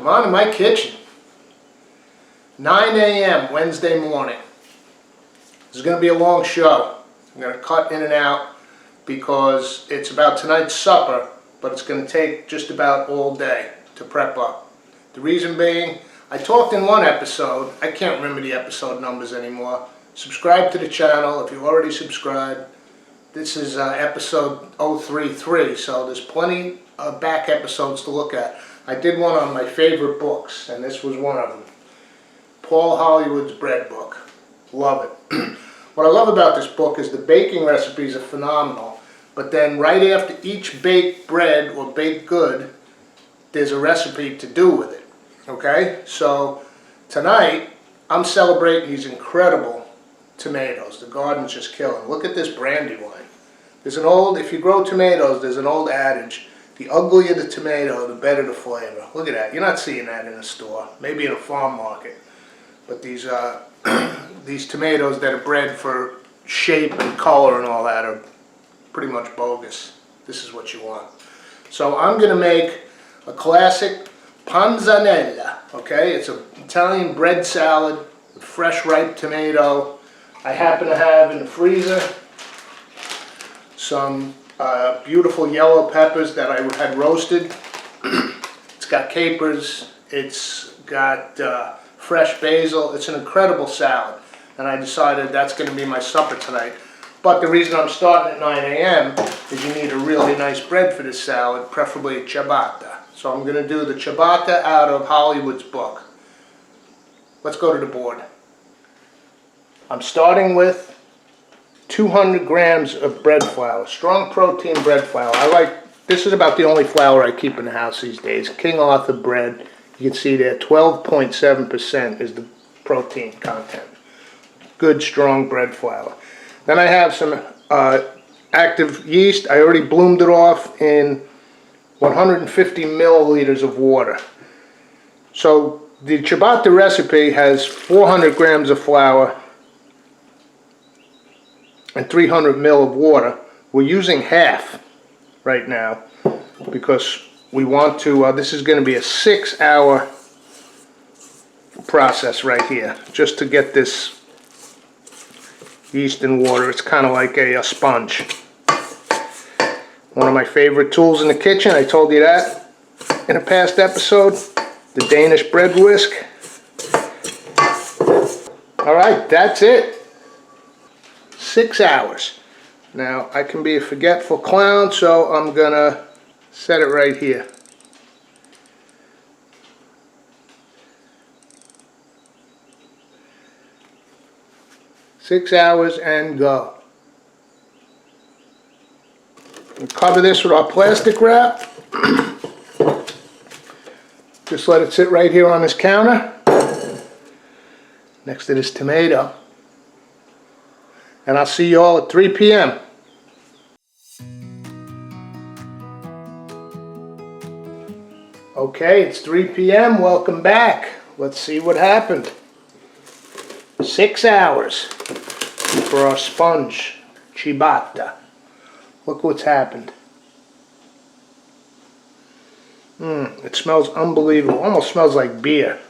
Come on in my kitchen. 9 a.m. Wednesday morning. This is going to be a long show. I'm going to cut in and out because it's about tonight's supper, but it's going to take just about all day to prep up. The reason being, I talked in one episode, I can't remember the episode numbers anymore. Subscribe to the channel if you already subscribed. This is episode 033, so there's plenty of back episodes to look at. I did one on my favorite books, and this was one of them. Paul Hollywood's bread book. Love it. What I love about this book is the baking recipes are phenomenal, but then right after each baked bread or baked good, there's a recipe to do with it. Okay? So tonight, I'm celebrating these incredible tomatoes. The garden's just killing. Look at this brandywine. There's an old, if you grow tomatoes, there's an old adage, the uglier the tomato, the better the flavor. Look at that. You're not seeing that in a store. Maybe in a farm market. But these these tomatoes that are bred for shape and color and all that are pretty much bogus. This is what you want. So I'm going to make a classic panzanella. Okay, it's an Italian bread salad with fresh ripe tomato. I happen to have in the freezer some beautiful yellow peppers that I had roasted. It's got capers. It's got fresh basil. It's an incredible salad, and I decided that's going to be my supper tonight. But the reason I'm starting at 9 a.m. is you need a really nice bread for this salad, preferably ciabatta. So I'm going to do the ciabatta out of Hollywood's book. Let's go to the board. I'm starting with 200 grams of bread flour, strong protein bread flour. This is about the only flour I keep in the house these days. King Arthur bread. You can see there, 12.7% is the protein content. Good, strong bread flour. Then I have some active yeast. I already bloomed it off in 150 milliliters of water. So the ciabatta recipe has 400 grams of flour and 300 ml of water. We're using half right now because we want to, this is going to be a 6-hour process right here, just to get this yeast and water. It's kind of like a sponge. One of my favorite tools in the kitchen, I told you that in a past episode, the Danish bread whisk. Alright, that's it. 6 hours. Now, I can be a forgetful clown, so I'm going to set it right here. Six hours and go. We'll cover this with our plastic wrap. Just let it sit right here on this counter next to this tomato. And I'll see you all at 3 p.m. Okay, it's 3 p.m. Welcome back. Let's see what happened. 6 hours for our sponge ciabatta. Look what's happened. It smells unbelievable. Almost smells like beer.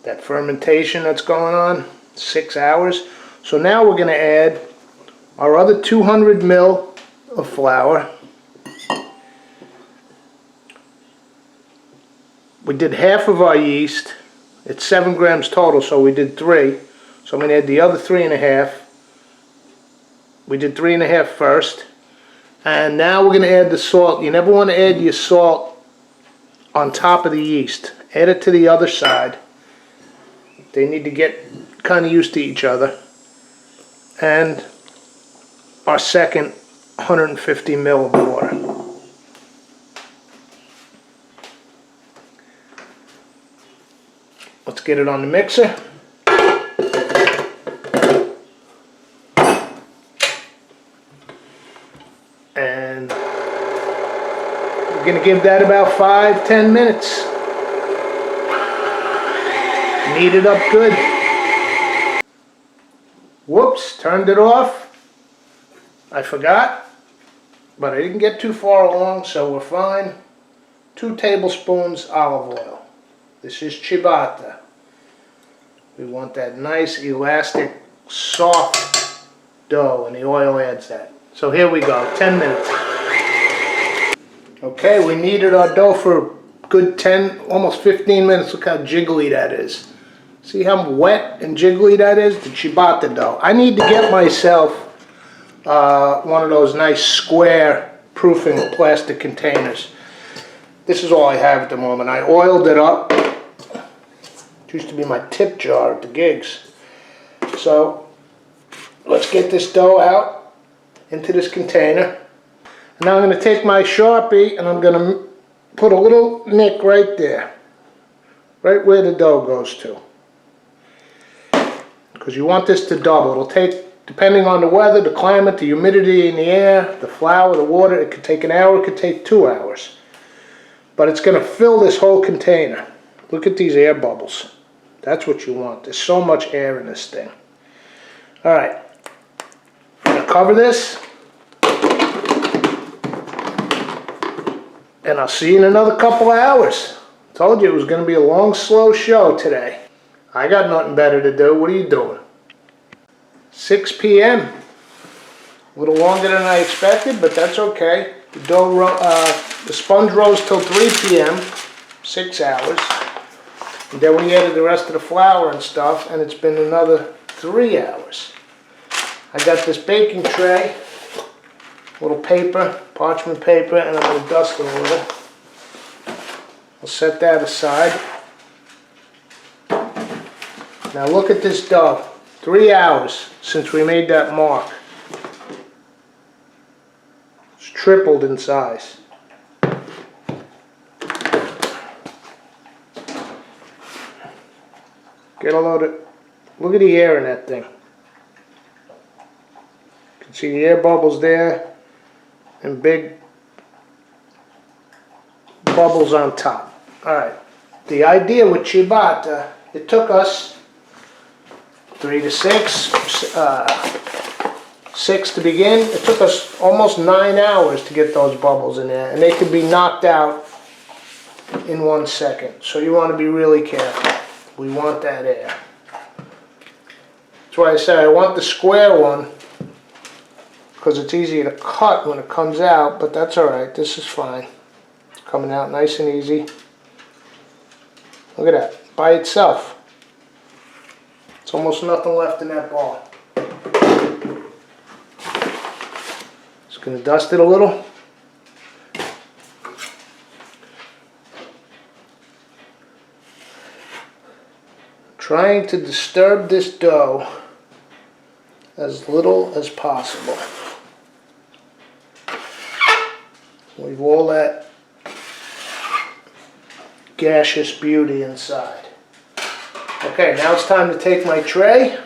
That fermentation that's going on. 6 hours. So now we're going to add our other 200 ml of flour. We did half of our yeast. It's 7 grams total, so we did 3. So I'm going to add the other 3.5. We did 3.5 first. And now we're going to add the salt. You never want to add your salt on top of the yeast. Add it to the other side. They need to get kind of used to each other. And our second 150 ml of water. Let's get it on the mixer. And we're going to give that about 5-10 minutes. Knead it up good. Whoops, turned it off. I forgot, but I didn't get too far along, so we're fine. 2 tablespoons olive oil. This is ciabatta. We want that nice, elastic, soft dough, and the oil adds that. So here we go, 10 minutes. Okay, we kneaded our dough for a good 10, almost 15 minutes. Look how jiggly that is. See how wet and jiggly that is? The ciabatta dough. I need to get myself one of those nice square proofing plastic containers. This is all I have at the moment. I oiled it up. It used to be my tip jar at the gigs. So let's get this dough out into this container. And now I'm going to take my Sharpie and I'm going to put a little nick right there. Right where the dough goes to. Because you want this to double. It'll take, depending on the weather, the climate, the humidity in the air, the flour, the water, it could take an hour, it could take 2 hours. But it's going to fill this whole container. Look at these air bubbles. That's what you want. There's so much air in this thing. Alright. I'm going to cover this. And I'll see you in another couple of hours. Told you it was going to be a long, slow show today. I got nothing better to do. What are you doing? 6 p.m. A little longer than I expected, but that's okay. The dough, the sponge rose till 3 p.m., 6 hours. And then we added the rest of the flour and stuff, and it's been another 3 hours. I got this baking tray, little paper, parchment paper, and I'm going to dust it a little. I'll set that aside. Now look at this dough. 3 hours since we made that mark. It's tripled in size. Get a load of, look at the air in that thing. You can see the air bubbles there and big bubbles on top. Alright, the idea with ciabatta, it took us 3 to 6, 6 to begin. It took us almost 9 hours to get those bubbles in there, and they could be knocked out in 1 second. So you want to be really careful. We want that air. That's why I said I want the square one, because it's easier to cut when it comes out, but that's alright. This is fine. It's coming out nice and easy. Look at that, by itself. It's almost nothing left in that ball. Just going to dust it a little. Trying to disturb this dough as little as possible. Leave all that gaseous beauty inside. Okay, now it's time to take my tray.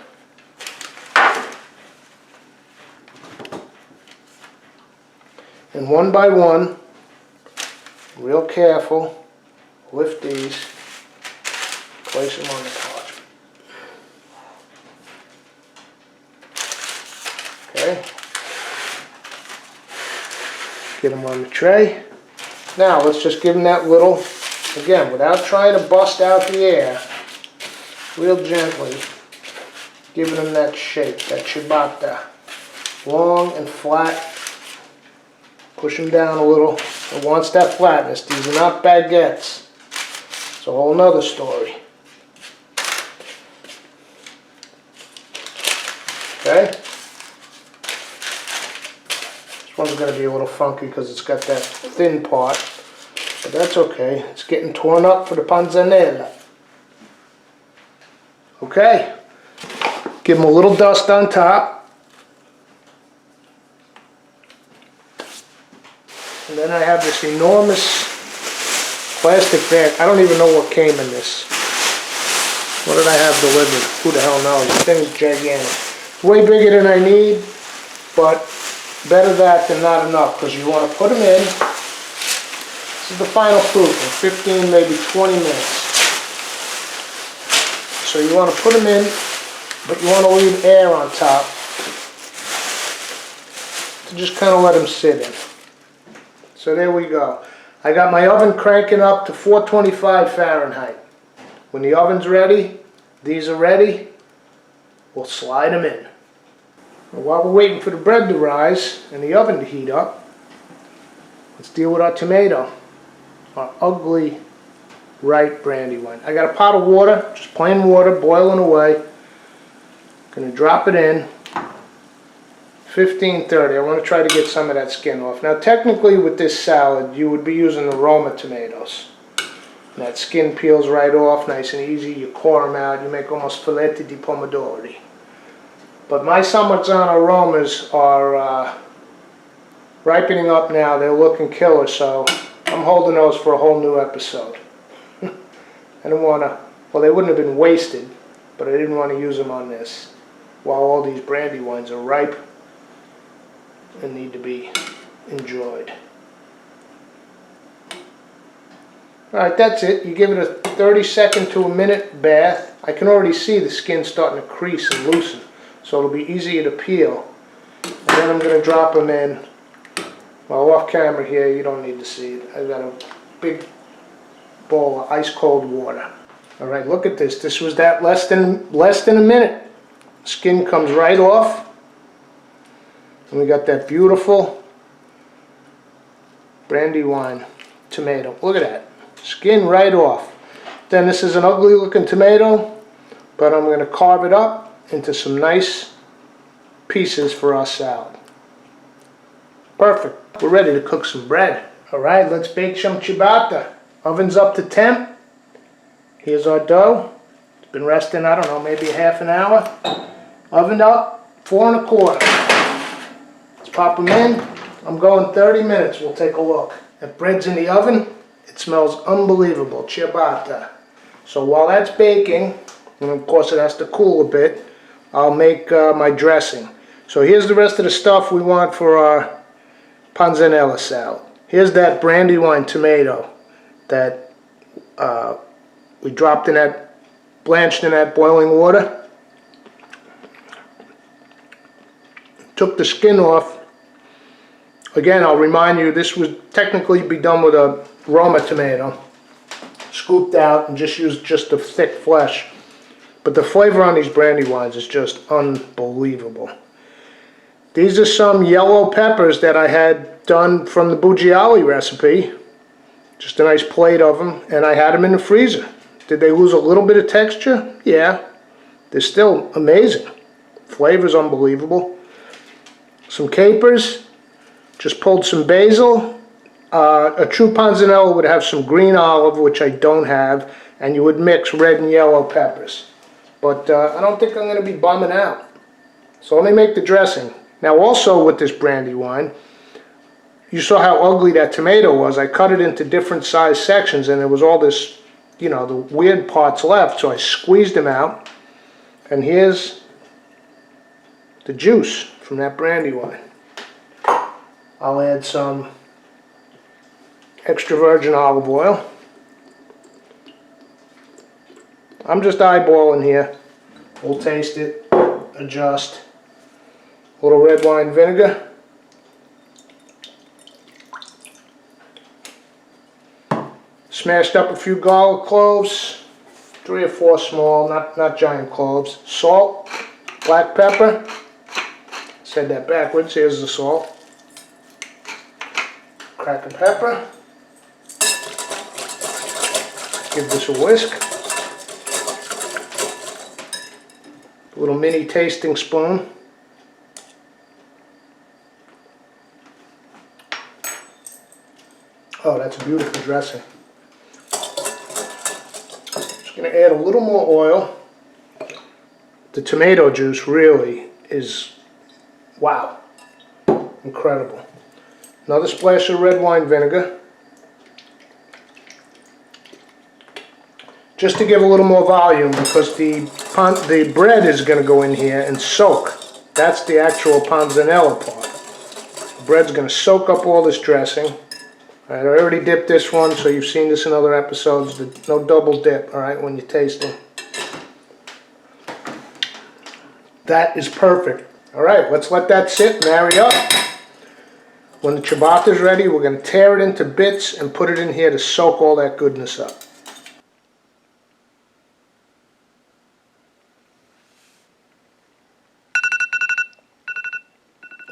And one by one, real careful, lift these, place them on the parchment. Okay. Get them on the tray. Now let's just give them that little, again, without trying to bust out the air, real gently, giving them that shape, that ciabatta. Long and flat. Push them down a little. It wants that flatness. These are not baguettes. It's a whole nother story. Okay? This one's going to be a little funky because it's got that thin part. But that's okay. It's getting torn up for the panzanella. Okay. Give them a little dust on top. And then I have this enormous plastic bag. I don't even know what came in this. What did I have delivered? Who the hell knows? This thing is gigantic. It's way bigger than I need, but better that than not enough, because you want to put them in. This is the final proof in 15, maybe 20 minutes. So you want to put them in, but you want to leave air on top to just kind of let them sit in. So there we go. I got my oven cranking up to 425 Fahrenheit. When the oven's ready, these are ready, we'll slide them in. And while we're waiting for the bread to rise and the oven to heat up, let's deal with our tomato. Our ugly, ripe brandywine. I got a pot of water, just plain water, boiling away. Gonna drop it in. 15-30. I want to try to get some of that skin off. Now technically with this salad you would be using the Roma tomatoes. And that skin peels right off, nice and easy. You core them out, you make almost filete di pomodori. But my Parmigiano Romas are ripening up now. They're looking killer, so I'm holding those for a whole new episode. I didn't want to, well, they wouldn't have been wasted, but I didn't want to use them on this while all these brandywines are ripe and need to be enjoyed. Alright, that's it. You give it a 30-second to a minute bath. I can already see the skin starting to crease and loosen, so it'll be easier to peel. And then I'm going to drop them in. Well, off camera here, you don't need to see it. I've got a big bowl of ice cold water. Alright, look at this. This was that less than a minute. Skin comes right off. And we got that beautiful brandywine tomato. Look at that. Skin right off. Then this is an ugly looking tomato, but I'm going to carve it up into some nice pieces for our salad. Perfect. We're ready to cook some bread. Alright, let's bake some ciabatta. Oven's up to temp. Here's our dough. It's been resting, I don't know, maybe a half an hour. Oven up, 4 1/4. Pop them in. I'm going 30 minutes. We'll take a look. That bread's in the oven. It smells unbelievable. Ciabatta. So while that's baking, and of course it has to cool a bit, I'll make my dressing. So here's the rest of the stuff we want for our panzanella salad. Here's that brandywine tomato that we dropped in that, blanched in that boiling water. Took the skin off. Again, I'll remind you, this would technically be done with a Roma tomato, scooped out and just used just the thick flesh. But the flavor on these brandywines is just unbelievable. These are some yellow peppers that I had done from the Buggiali recipe. Just a nice plate of them, and I had them in the freezer. Did they lose a little bit of texture? Yeah. They're still amazing. Flavor's unbelievable. Some capers. Just pulled some basil. A true panzanella would have some green olive, which I don't have, and you would mix red and yellow peppers. But I don't think I'm going to be bumming out. So let me make the dressing. Now also with this brandywine, you saw how ugly that tomato was. I cut it into different size sections and there was all this, you know, the weird parts left, so I squeezed them out. And here's the juice from that brandywine. I'll add some extra virgin olive oil. I'm just eyeballing here. We'll taste it, adjust. A little red wine vinegar. Smashed up a few garlic cloves, 3 or 4 small, not giant cloves. Salt, black pepper. Said that backwards. Here's the salt. Crack of pepper. Give this a whisk. A little mini tasting spoon. Oh, that's a beautiful dressing. Just going to add a little more oil. The tomato juice really is, wow, incredible. Another splash of red wine vinegar. Just to give a little more volume, because the bread is going to go in here and soak. That's the actual panzanella part. The bread's going to soak up all this dressing. All right, I already dipped this one, so you've seen this in other episodes. No double dip, all right, when you're tasting. That is perfect. All right, let's let that sit, marry up. When the ciabatta is ready, we're going to tear it into bits and put it in here to soak all that goodness up.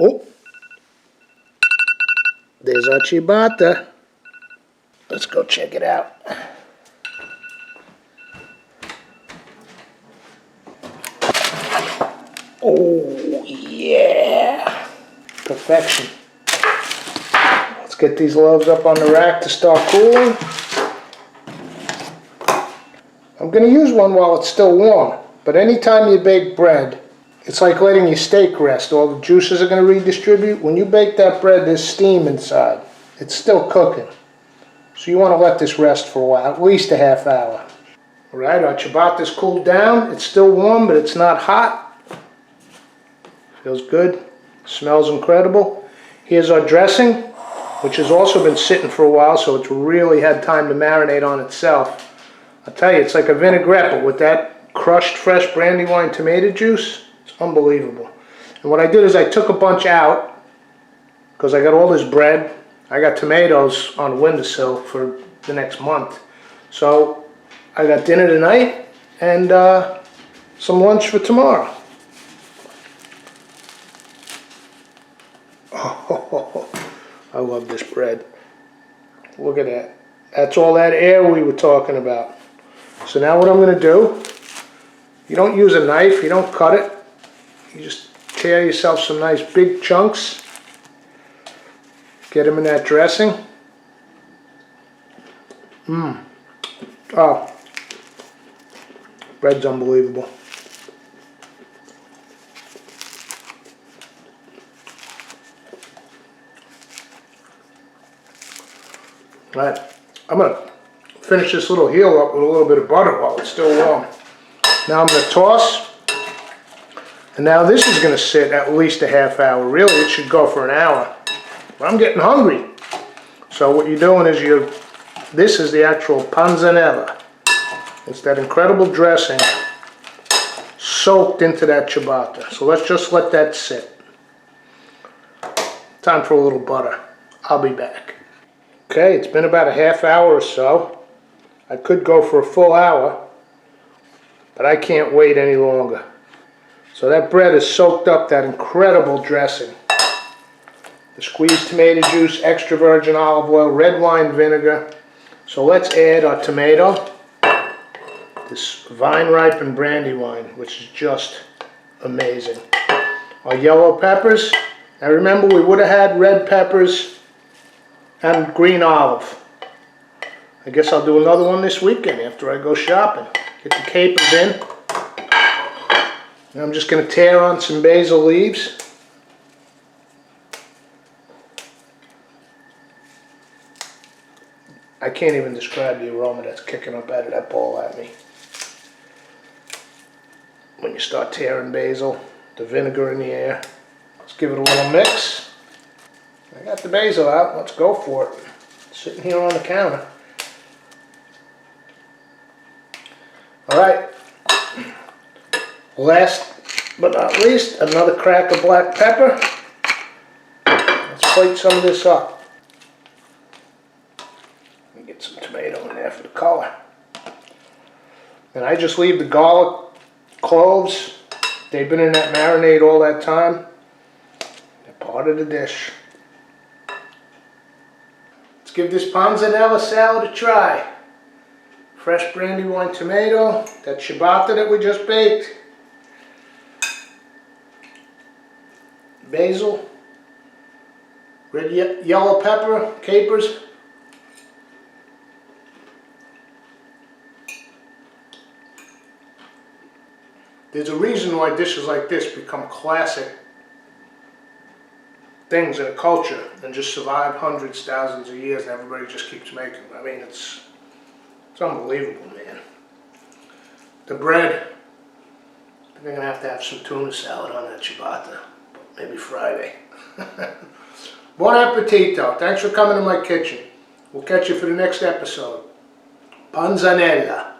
Oh, there's our ciabatta. Let's go check it out. Oh, yeah. Perfection. Let's get these loaves up on the rack to start cooling. I'm going to use one while it's still warm, but anytime you bake bread, it's like letting your steak rest. All the juices are going to redistribute. When you bake that bread, there's steam inside. It's still cooking. So you want to let this rest for a while, at least a half hour. All right, our ciabatta's cooled down. It's still warm, but it's not hot. Feels good. Smells incredible. Here's our dressing, which has also been sitting for a while, so it's really had time to marinate on itself. I'll tell you, it's like a vinaigrette, but with that crushed fresh brandywine tomato juice, it's unbelievable. And what I did is I took a bunch out, because I got all this bread. I got tomatoes on the windowsill for the next month. So I got dinner tonight and some lunch for tomorrow. Oh, I love this bread. Look at that. That's all that air we were talking about. So now what I'm going to do, you don't use a knife, you don't cut it. You just tear yourself some nice big chunks. Get them in that dressing. Oh, bread's unbelievable. All right, I'm going to finish this little heel up with a little bit of butter while it's still warm. Now I'm going to toss. And now this is going to sit at least a half hour. Really, it should go for an hour. But I'm getting hungry. So what you're doing is this is the actual panzanella. It's that incredible dressing soaked into that ciabatta. So let's just let that sit. Time for a little butter. I'll be back. Okay, it's been about a half hour or so. I could go for a full hour, but I can't wait any longer. So that bread has soaked up that incredible dressing. The squeezed tomato juice, extra virgin olive oil, red wine vinegar. So let's add our tomato, this vine-ripened brandywine, which is just amazing. Our yellow peppers. Now remember, we would have had red peppers and green olive. I guess I'll do another one this weekend after I go shopping. Get the capers in. And I'm just going to tear on some basil leaves. I can't even describe the aroma that's kicking up out of that bowl at me. When you start tearing basil, the vinegar in the air. Let's give it a little mix. I got the basil out. Let's go for it. It's sitting here on the counter. All right. Last but not least, another crack of black pepper. Let's plate some of this up. Let me get some tomato in there for the color. And I just leave the garlic, cloves. They've been in that marinade all that time. They're part of the dish. Let's give this panzanella salad a try. Fresh brandywine tomato, that ciabatta that we just baked, basil, red yellow pepper, capers. There's a reason why dishes like this become classic things in a culture and just survive hundreds, thousands of years, and everybody just keeps making them. I mean, it's unbelievable, man. The bread, I think I'm going to have some tuna salad on that ciabatta, maybe Friday. Buon appetito. Thanks for coming to my kitchen. We'll catch you for the next episode. Panzanella.